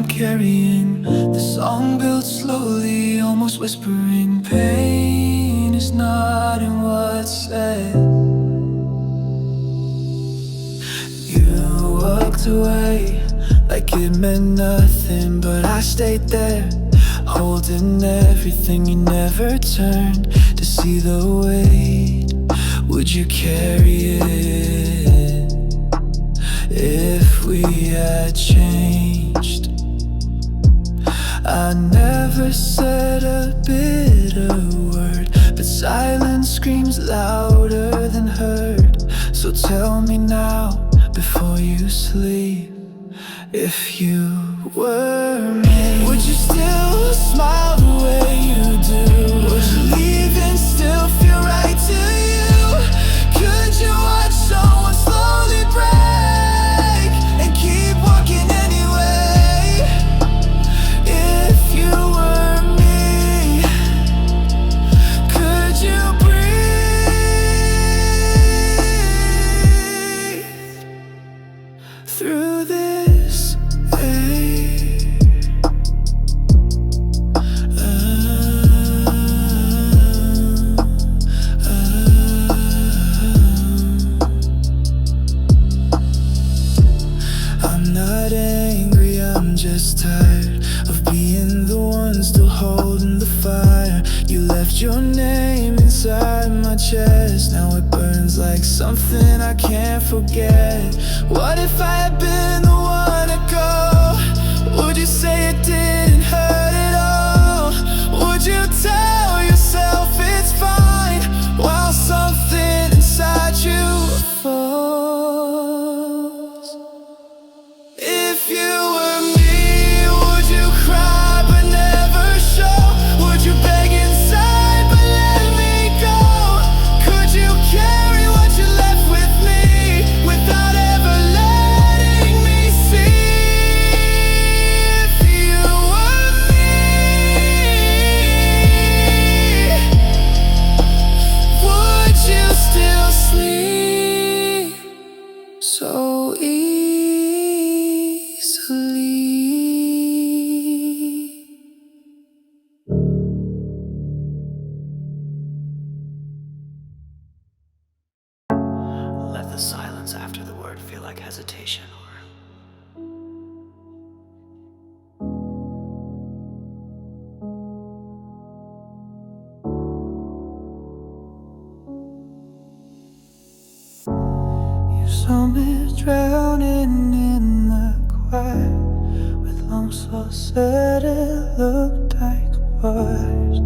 carrying. The song builds slowly, almost whispering. Pain is not in what's said. You walked away like it meant nothing, but I stayed there, holding everything. You never turned to see the weight. Would you carry it if we had changed? I never said a bitter word, but silence screams louder than heard. So tell me now, before you sleep, if you were me, would you still smile the way you do? Would you leave and still feel right to you? Could you watch someone slowly break and keep walking anyway? If you were me, could you breathe through this ache? I'm not angry, I'm just tired of being the one still holding the fire. You left your name inside my chest, now it burns like something I can't forget. What if I had been the one to go? Would you say it didn't hurt at all? Would you tell yourself it's fine while something inside you falls? If you were me, would you cry but never show? Would you beg inside but let me go? Could you carry what you left with me without ever letting me see? If you were me, would you still sleep so easily? Let the silence after the word feel like hesitation, you saw me drowning in the quiet, with lungs so sad it looked like bars.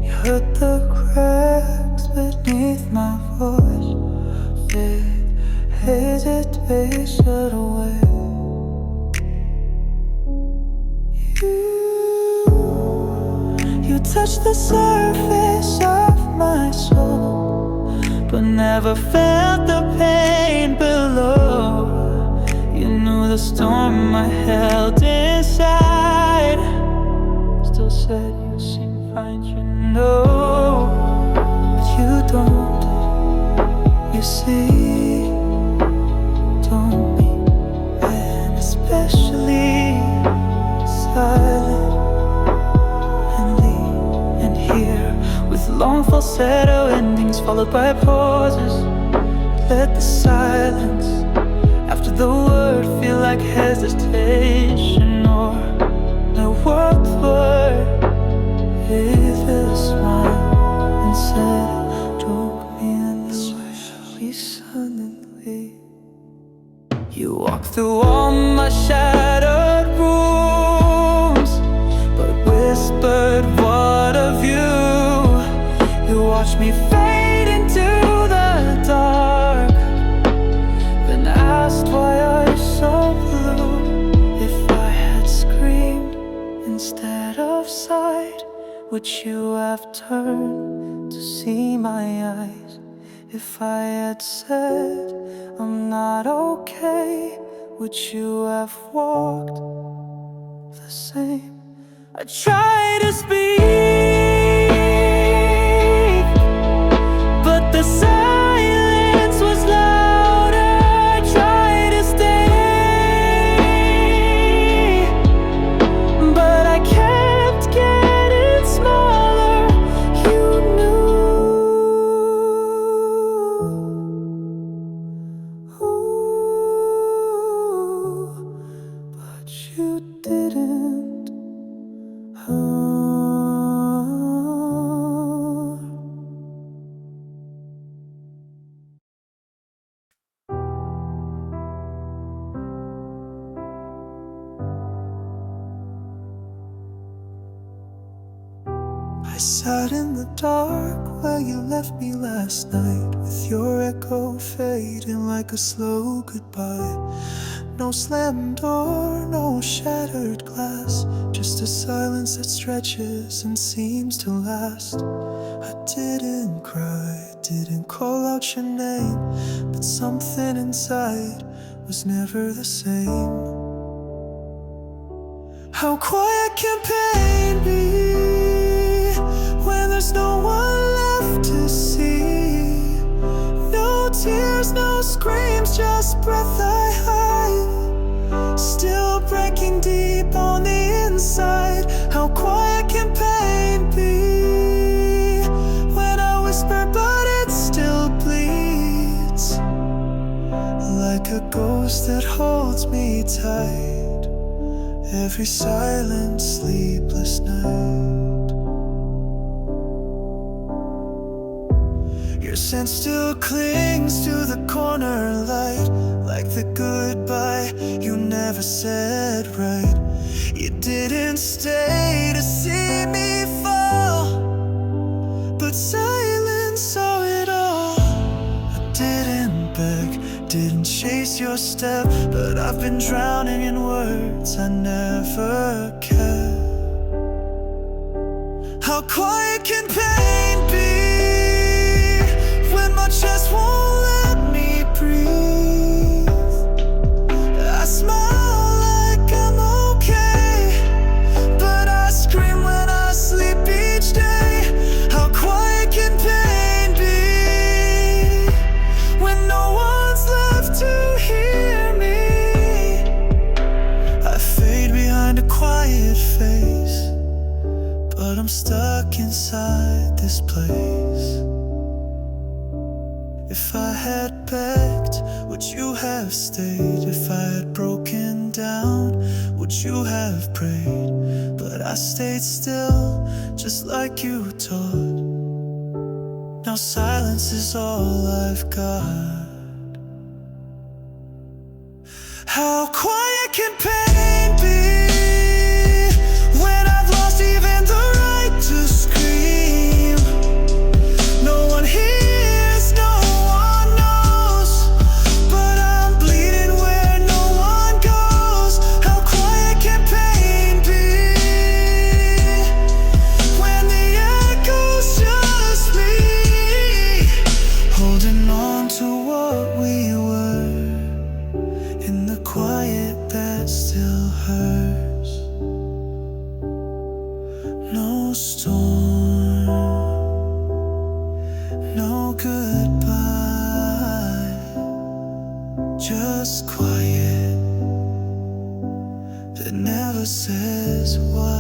You heard the cracks beneath my voice, fade, hesitation away. You touched the surface of my soul, but never felt the pain below. You knew the storm I held inside, still said you seem fine, you know, but you don't. You see, don't me, and especially silent and lean and here with long falsetto endings followed by pauses. Let the silence after the word feel like hesitation, or the word with a smile and said, "Don't be in the way." We suddenly, you walk through all my shattered rooms, but whispered, "What of you?" You watched me fade into the dark, then asked, "Why are you so blue?" If I had screamed instead of sighed, would you have turned to see my eyes? If I had said, "I'm not okay," would you have walked the same? I tried to speak, but the silence was louder. I tried I sat in the dark where you left me last night, with your echo fading like a slow goodbye. No slammed door, no shattered glass, just a silence that stretches and seems to last. I didn't cry, didn't call out your name, but something inside was never the same. How quiet can pain be when there's no one left to see? No tears, no screams, just breath I hide, still breaking deep on the inside. How quiet can pain be when I whisper but it still bleeds, like a ghost that holds me tight every silent, sleepless night. Your scent still clings to the corner light, like the goodbye you never said right. You didn't stay to see me fall, but silence saw it all. I didn't beg, didn't chase your step, but I've been drowning in words I never kept. How quiet can pain be when my chest won't let me breathe? I smile like I'm okay, but I scream when I sleep each day. How quiet can pain be when no one's left to hear me? I fade behind a quiet face, but I'm stuck inside this place. If I had begged, would you have stayed? If I had broken down, would you have prayed? But I stayed still, just like you taught. Now silence is all I've got. How quiet can pain be when I've lost even the right to scream? No one hears, no one knows, but I'm bleeding where no one goes. How quiet can pain be when the echo's just me, holding on to what we were in the quiet that still hurts. No storm, no goodbye, just quiet that never says why.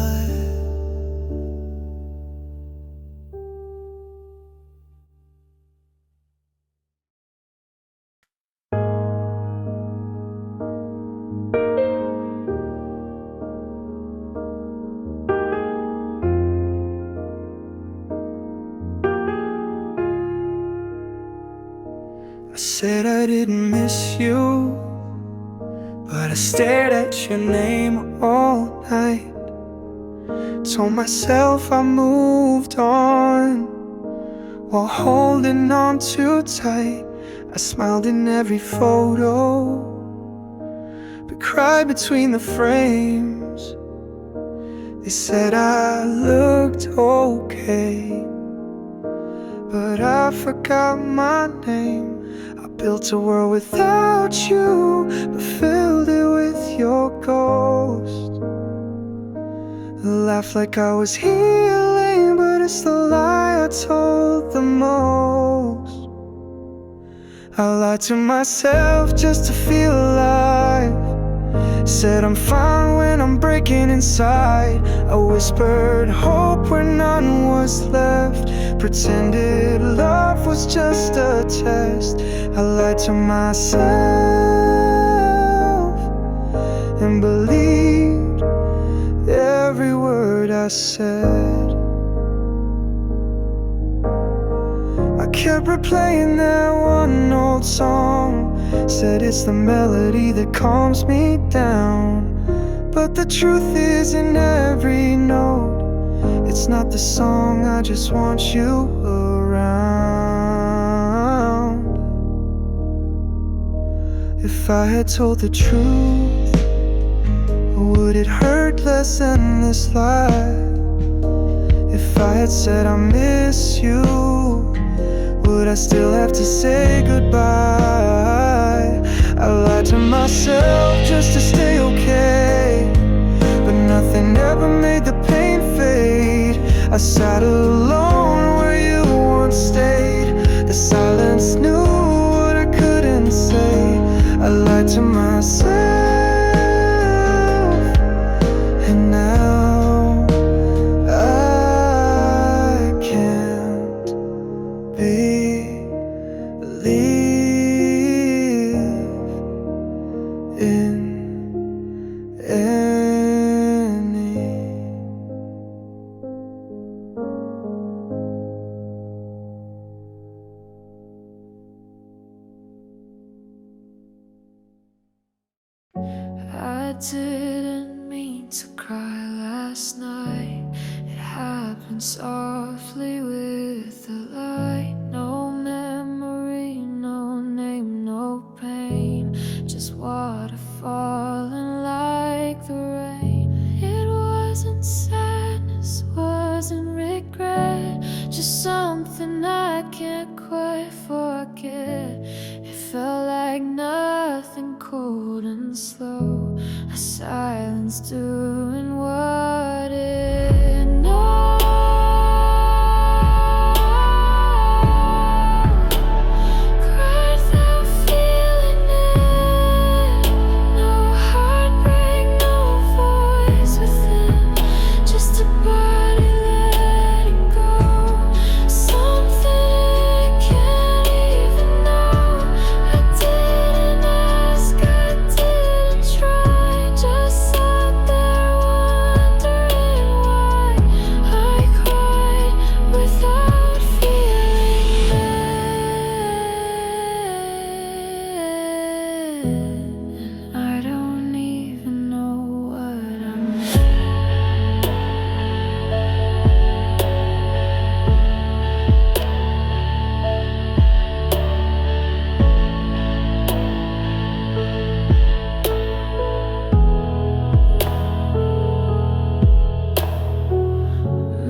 I said I didn't miss you, but I stared at your name all night. Told myself I moved on while holding on too tight. I smiled in every photo, but cried between the frames. They said I looked okay, but I forgot my name. I built a world without you, but filled it with your ghost. Laughed like I was healing, but it's the lie I told the most. I lied to myself just to feel alive. Said I'm fine when I'm breaking inside. I whispered hope where none was left. Pretended love was just a test. I lied to myself and believed every word I said. I kept replaying that one old song. Said it's the melody that calms me down, but the truth is in every note. It's that's not the song. I just want you around. If I had told the truth, would it hurt less in this life? If I had said I miss you, would I still have to say goodbye? I lied to myself just to stay okay, but nothing ever made the pain fade. I sat alone where you once stayed. The silence knew what I couldn't say. I lied to myself, and now I can't believe in any. I didn't mean to cry last night. It happened softly with the light. No memory, no name, no pain. Just water falling like the rain. It wasn't sadness, wasn't regret. Just something I can't quite forget. It felt like nothing, cold and slow. A silence doing what it knows. Cried without feeling it. No heartbreak, no voice within. Just a body letting go. Something it can't even know. I didn't ask, I didn't try. Just sat there wondering why I cried without feeling it. I don't even know what I'm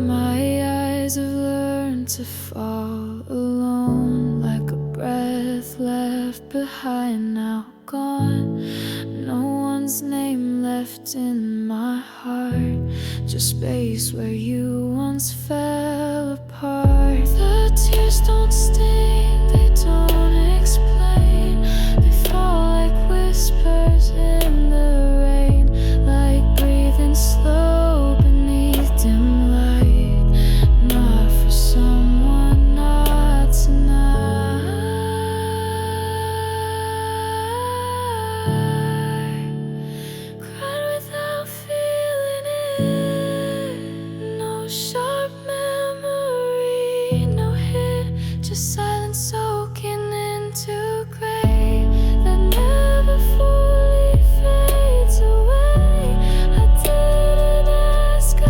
My eyes have learned to fall alone, like a breath left behind, now gone. No one's name left in my heart, just space where you once fell apart. The tears don't sting, they don't explain. They fall like whispers in the rain, like breathing slow beneath dim light. Not for someone, not tonight. Cried without feeling it. No sharp memory, no hit, just silence soaking into gray that never fully fades away. I didn't ask, I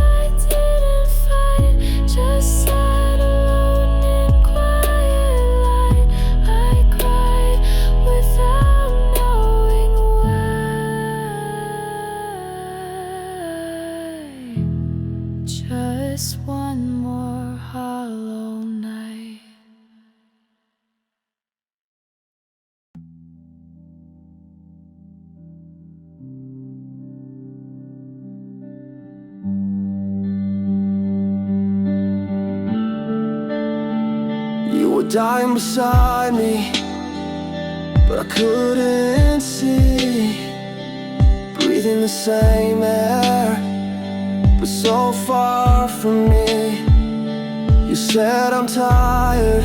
didn't fight, just sat alone in quiet light. I cried without knowing why. Just one more hollow night. You were dying beside me, but I couldn't see. Breathing the same air, but so far from me. You said I'm tired,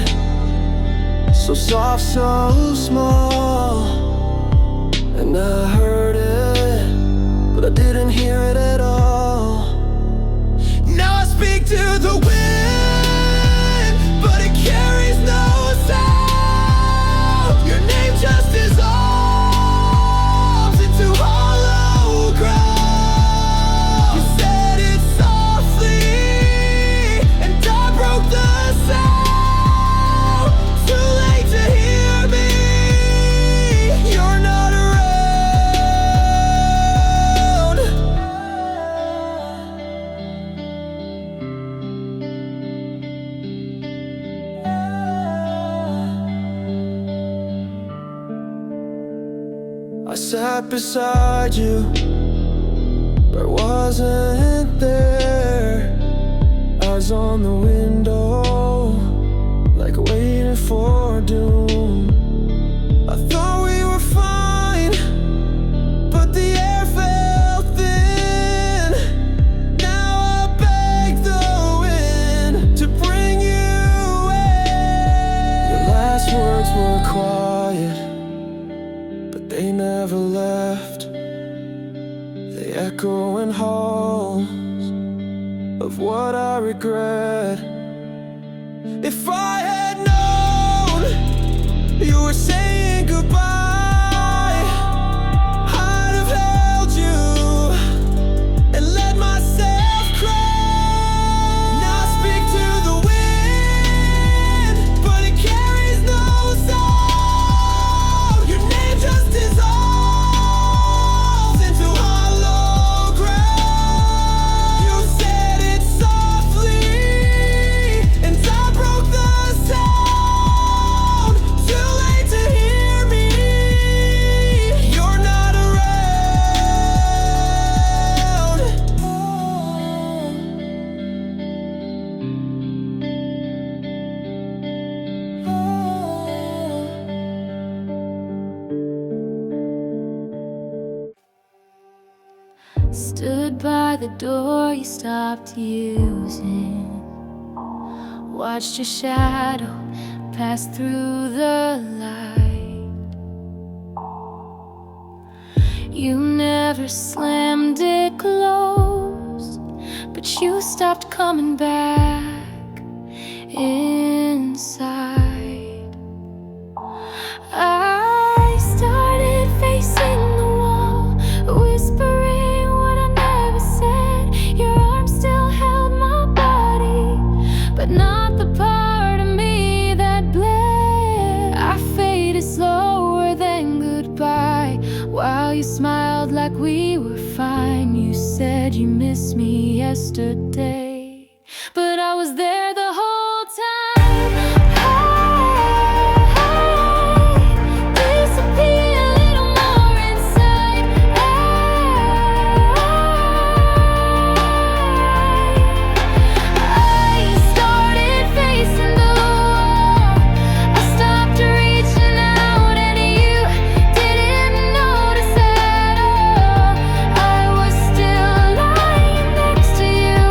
so soft, so small. And I heard it, but I didn't hear it at all. Now I speak to the wind, but it carries no sound. Your name just dissolves into hollow ground. You said it softly, I sat beside you, but wasn't there. Eyes on the window, like waiting for doom. I thought we were fine, but the air felt thin. Now I beg the wind to bring you in. Your last words were quiet, but they never left. They echo in halls of what I regret. If I had known you were saying goodbye, I'd have held you and let myself cry. Now I speak to the wind, but it carries no sound. Your name just dissolves into hollow ground. You said it softly, and I broke the sound. Too late to hear me. You're not around. Stood by the door you stopped using, watched your shadow pass through the light. You never slammed it closed, but you stopped coming back inside. I started facing the wall, whispering what I never said. Your arms still held my body, but not the part of me that bled. I faded slower than goodbye, while you smiled like we were fine. You said you missed me yesterday, but I was there the whole time. I disappear a little more inside. I started facing the wall. I stopped reaching out, and you didn't notice at all. I was still lying next to you,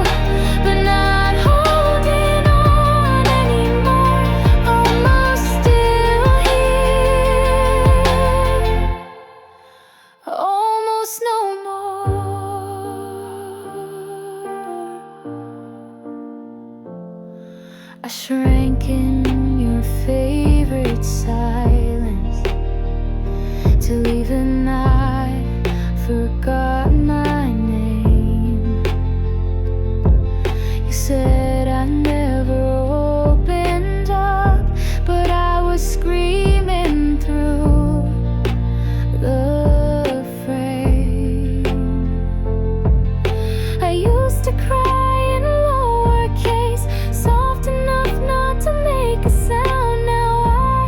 but not holding on anymore. Almost still here, almost no more. I shrank in your favorite silence, till even I forgot my name. You said I never opened up, but I was screaming through the frame. I used to cry in lowercase, soft enough not to make a sound. Now I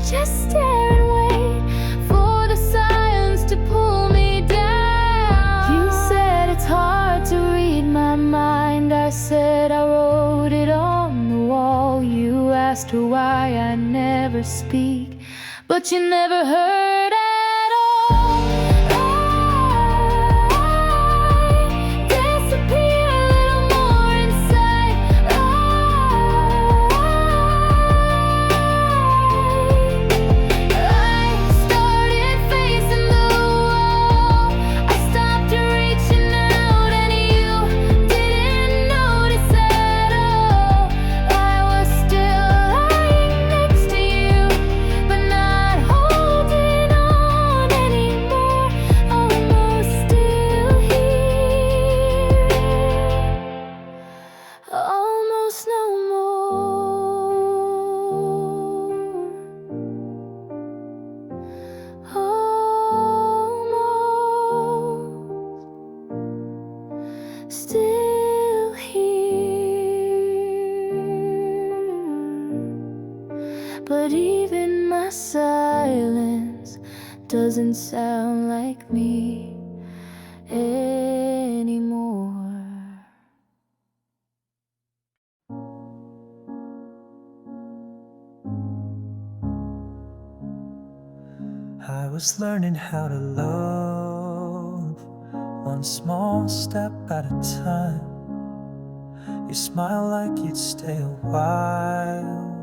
just stare and wait for the silence to pull me down. You said it's hard to read my mind. I said I wrote it on the wall. You asked her why I never speak, but you never heard at all. I disappear a little more inside. I started facing the wall. I stopped reaching out, and you didn't notice at all. I was still lying next to you, but not holding doesn't sound like me anymore. I was learning how to love, one small step at a time. You smile like you'd stay a while,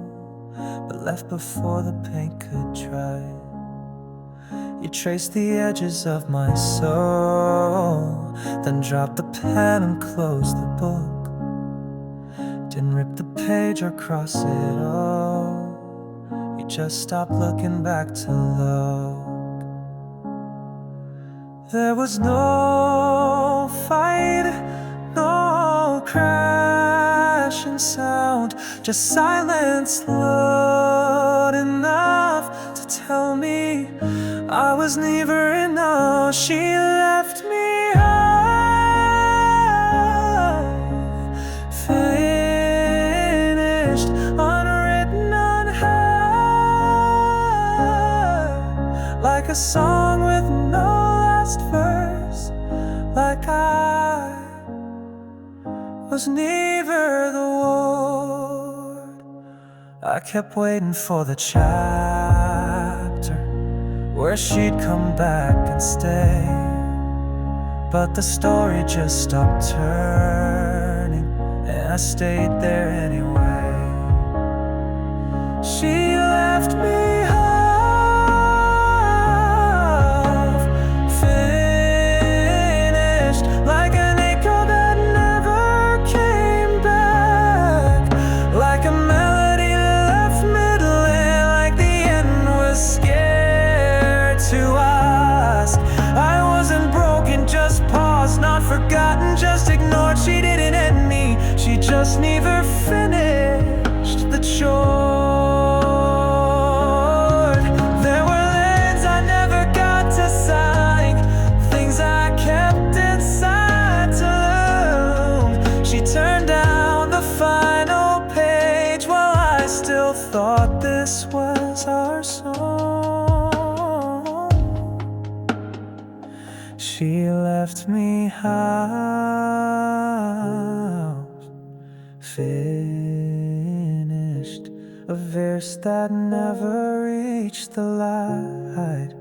but left before the paint could dry. You traced the edges of my soul, then dropped the pen and closed the book. Didn't rip the page or cross it all, you just stopped looking back to look. There was no fight, no crashing sound, just silence loud enough to tell me I was never enough. She left me unfinished, unwritten, unheard, like a song with no last verse, like I was never the word. I kept waiting for the chapter where she'd come back and stay, but the story just stopped turning, and I stayed there anyway. She left me half finished, like an echo that never came back, like a melody left middling, like the end was scared to ask. I wasn't broken, just paused, not forgotten, just ignored. She didn't end me, she just never finished the chore. There were lines I never got to sign, things I kept inside to loom. She turned down the final page while I still thought this was our song. She left me half finished, a verse that never reached the light,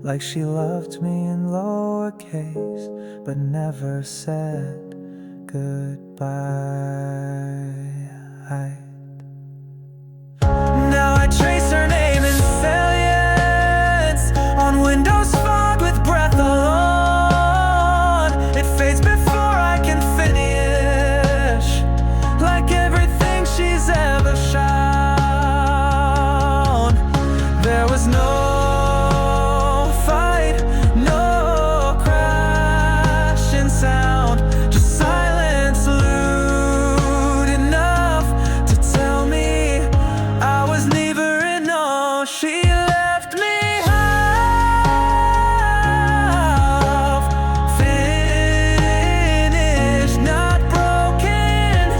like she loved me in lowercase but never said goodbye. Now I trace her name in salience on windows fogged with breath alone. It fades before I can finish, like everything she's ever shown. There was no fight, no crashing sound, just silence lewd enough to tell me I was never enough. She left me half finished, not broken,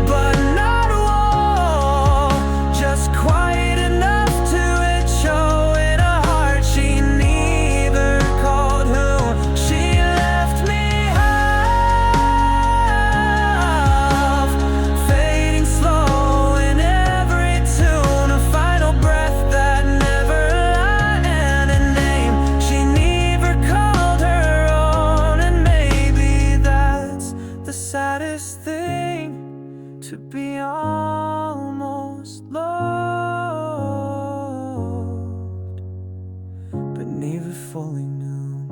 but not whole, just quiet enough to it show in a heart she neither called home. She left me half fading slow in every tune, a final breath that never lied, and a name she never called her own. And maybe that's the saddest thing, to be almost loved but never fully knew.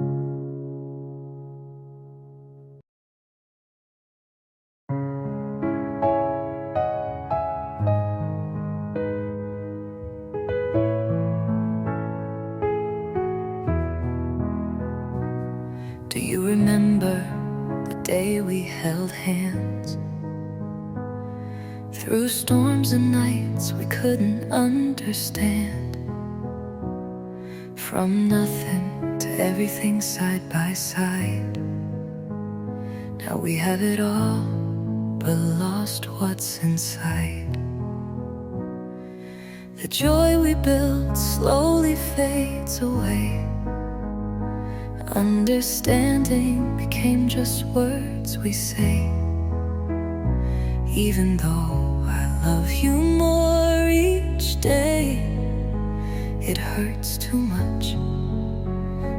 Do you remember the day we held hands? Through storms and nights we couldn't understand. From nothing to everything side by side. Now we have it all, but lost what's inside. The joy we built slowly fades away. Understanding became just words we say. Even though I love you more each day, it hurts too much,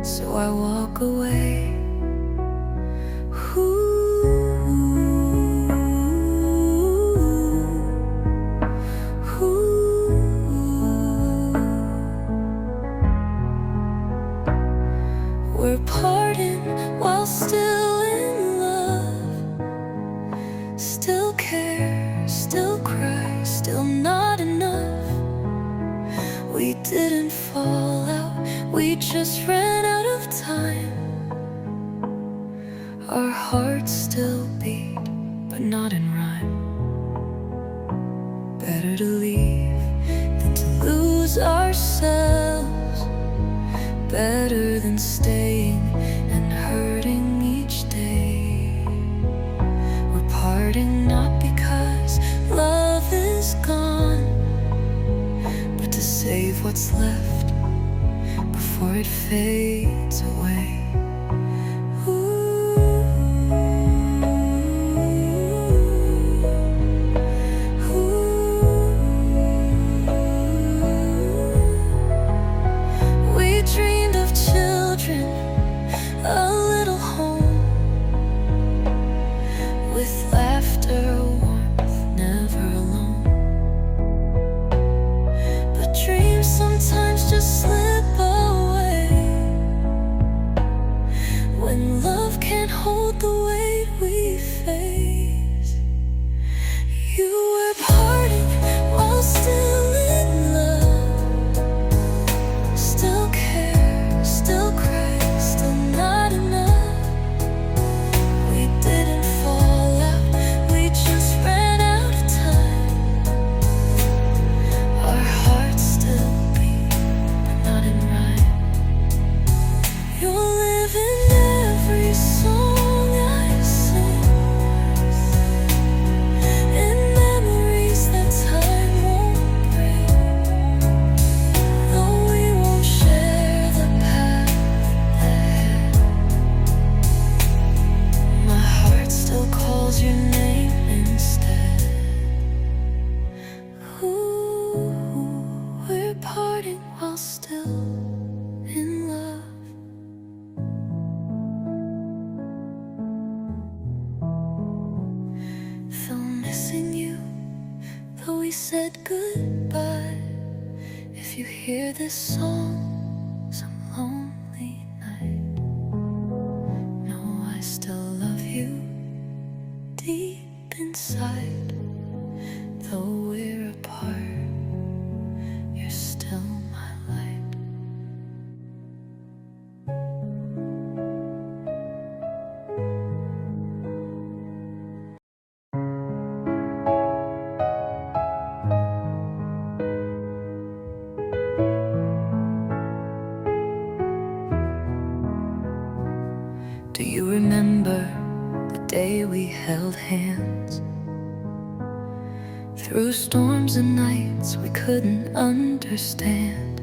so I walk away. We're parting while still in love. Still care, still cry, still not enough. We didn't fall out, we just ran out of time. Our hearts still beat, but not in rhyme. Better to leave than to lose ourselves. Better than staying and hurting each day. We're parting not because love is gone, but to save what's left before it fades away. A little home with laughter, warmth, never alone. But dreams sometimes just slip away when love can't hold the weight we face. You were parting while still in love. Still care, still cry, still not enough. We didn't fall out, we just ran out of time. Our hearts still beat, but not in rhyme. You'll live in every song I sing, in memories that time won't bring. Though we won't share the path ahead, my heart still calls your name instead. Ooh, we're parting while still in love. Though missing you, though we said goodbye. If you hear this song some lonely night, know I still love you deep inside. Though we're apart, you're still my light. Do you remember the day we held hands? Through storms and nights we couldn't understand.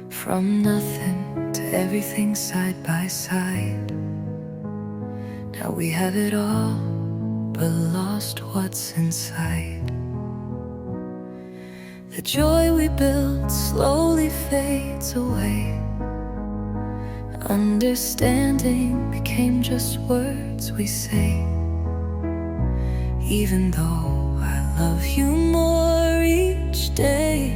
From nothing to everything side by side. Now we have it all, but lost what's inside. The joy we built slowly fades away. Understanding became just words we say. Even though I love you more each day,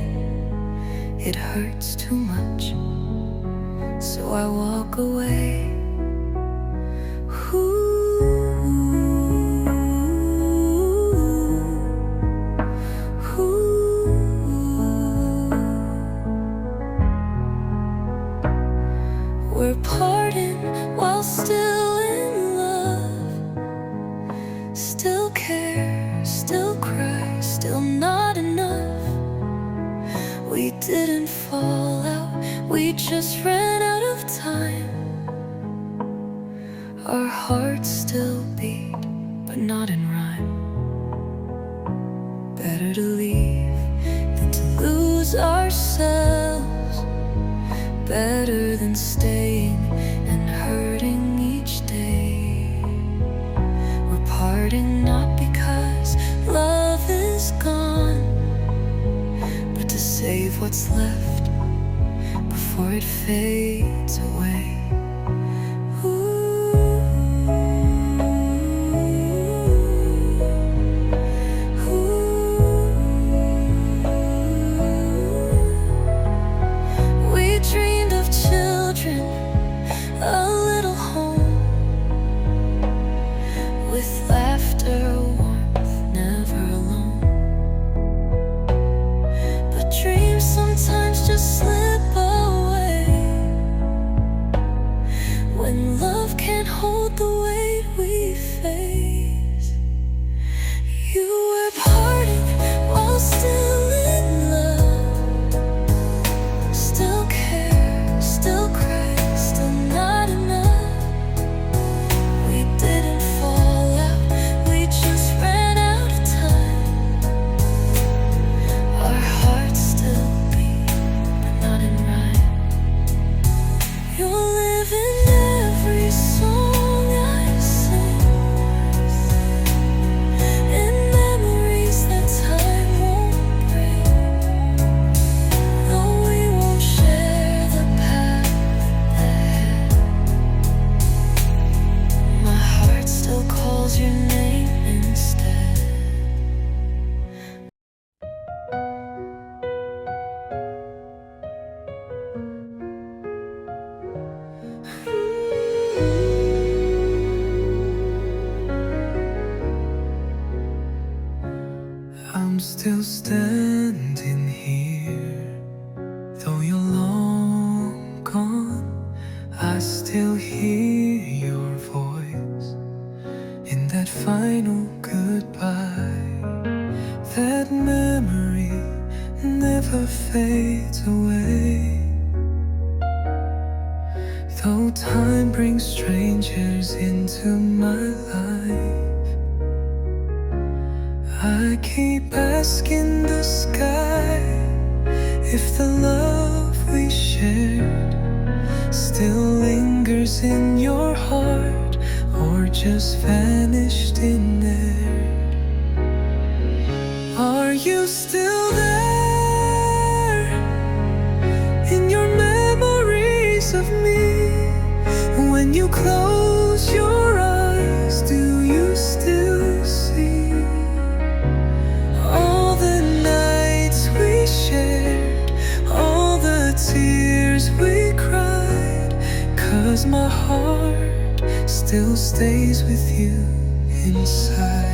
it hurts too much, so I walk away. We're parting while still in love. Still care, still cry, still not enough. We didn't fall out, we just ran out of time. Our hearts still beat, but not in rhyme. Better to leave than to lose ourselves. Better than staying what's left before it fades away. We dreamed of children, a little home with laughter, warmth, never alone. But dreams sometimes just slip away when love can't hold the weight we face. You were parting while still in love, still care, still cry, still not enough. We didn't fall out, we just ran out of time. Our hearts still beat, but not in rhyme. You'll live in every song I sing, in memories that time won't bring. Though we won't share the path ahead, my heart still calls your name instead. I'm still standing here, though you're long gone. I still hear your voice in that final goodbye. That memory never fades away. Though time brings strangers into my life, I keep asking the sky if the love we shared still lingers in your heart or just vanished in air. Are you still there in your memories of me? When you close your eyes, do you still see all the nights we shared, all the tears we cried? 'Cause my heart still stays with you inside.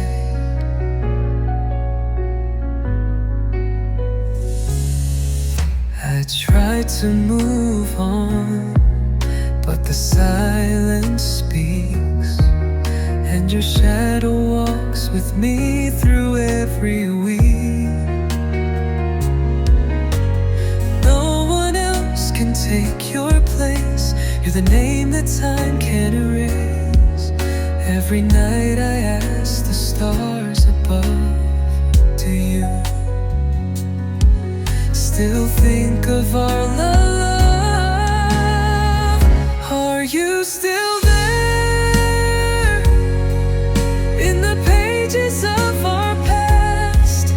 I try to move on, but the silence speaks, and your shadow walks with me through every week. No one else can take your place. You're the name that time can't erase. Every night I ask the stars above, do you still think of our love? Are you still there in the pages of our past?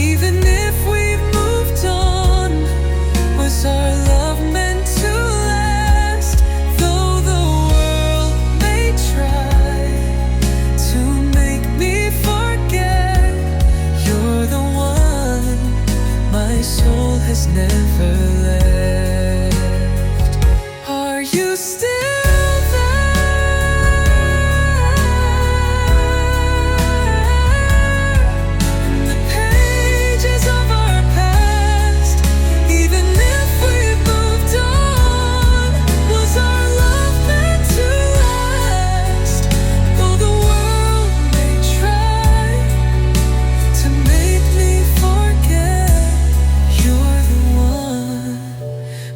Even if we've moved on, was our love meant to last? Though the world may try to make me forget, you're the one my soul has never left. Are you still there in the pages of our past? Even if we've moved on, was our love meant to last? Though the world may try to make me forget, you're the one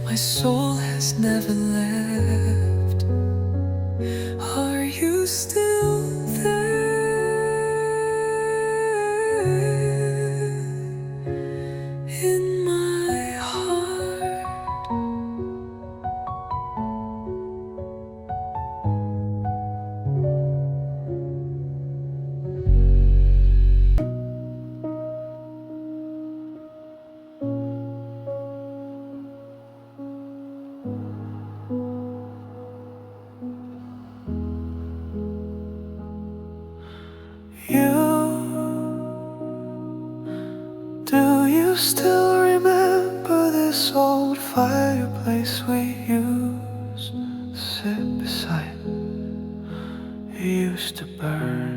my soul has never left. Are you still there in my heart? fireplace we used to sit beside. It used to burn,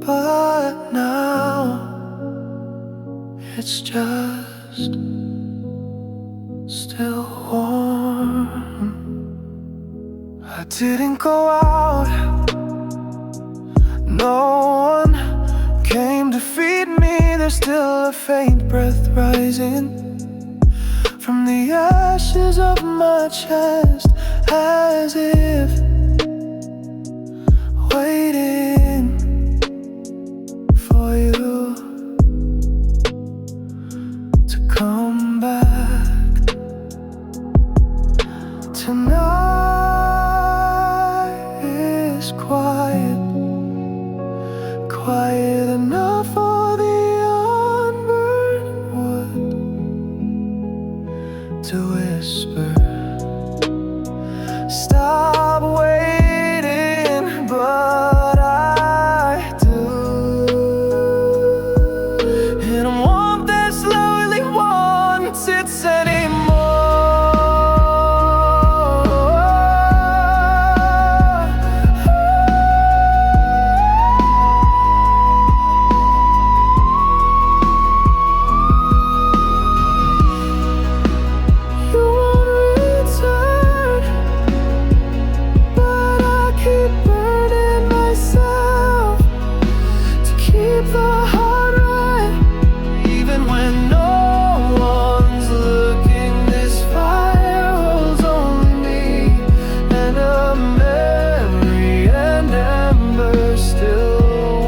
but now it's just still warm. I didn't go out, no one came to feed me. There's still a faint breath rising from the ashes of my chest, as if waiting for you to come back. Tonight is quiet, quiet enough for the unburned wood to whisper, stop waiting, but I do. And I want that slowly wants it anymore. You won't return, but I keep burning myself to keep the heart right. Even when no one's looking, this fire holds only me and a memory and ember still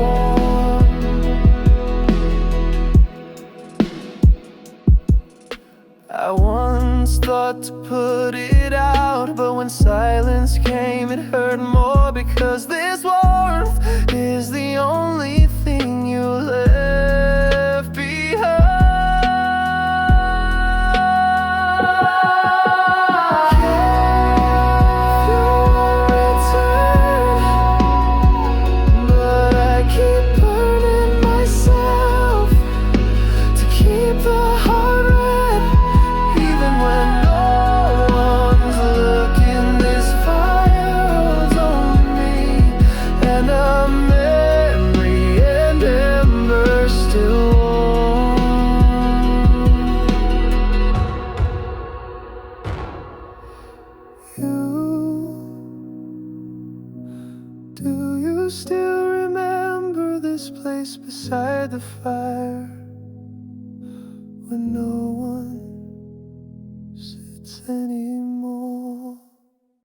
warm. I once thought to put it out, but when silence came it hurt more, because this warmth is the only thing you left behind. You won't return, but I keep burning myself to keep the heart red. Even when no one's looking, this fire holds only me and a memory and ember still warm. Do you still remember this place beside the fire when no one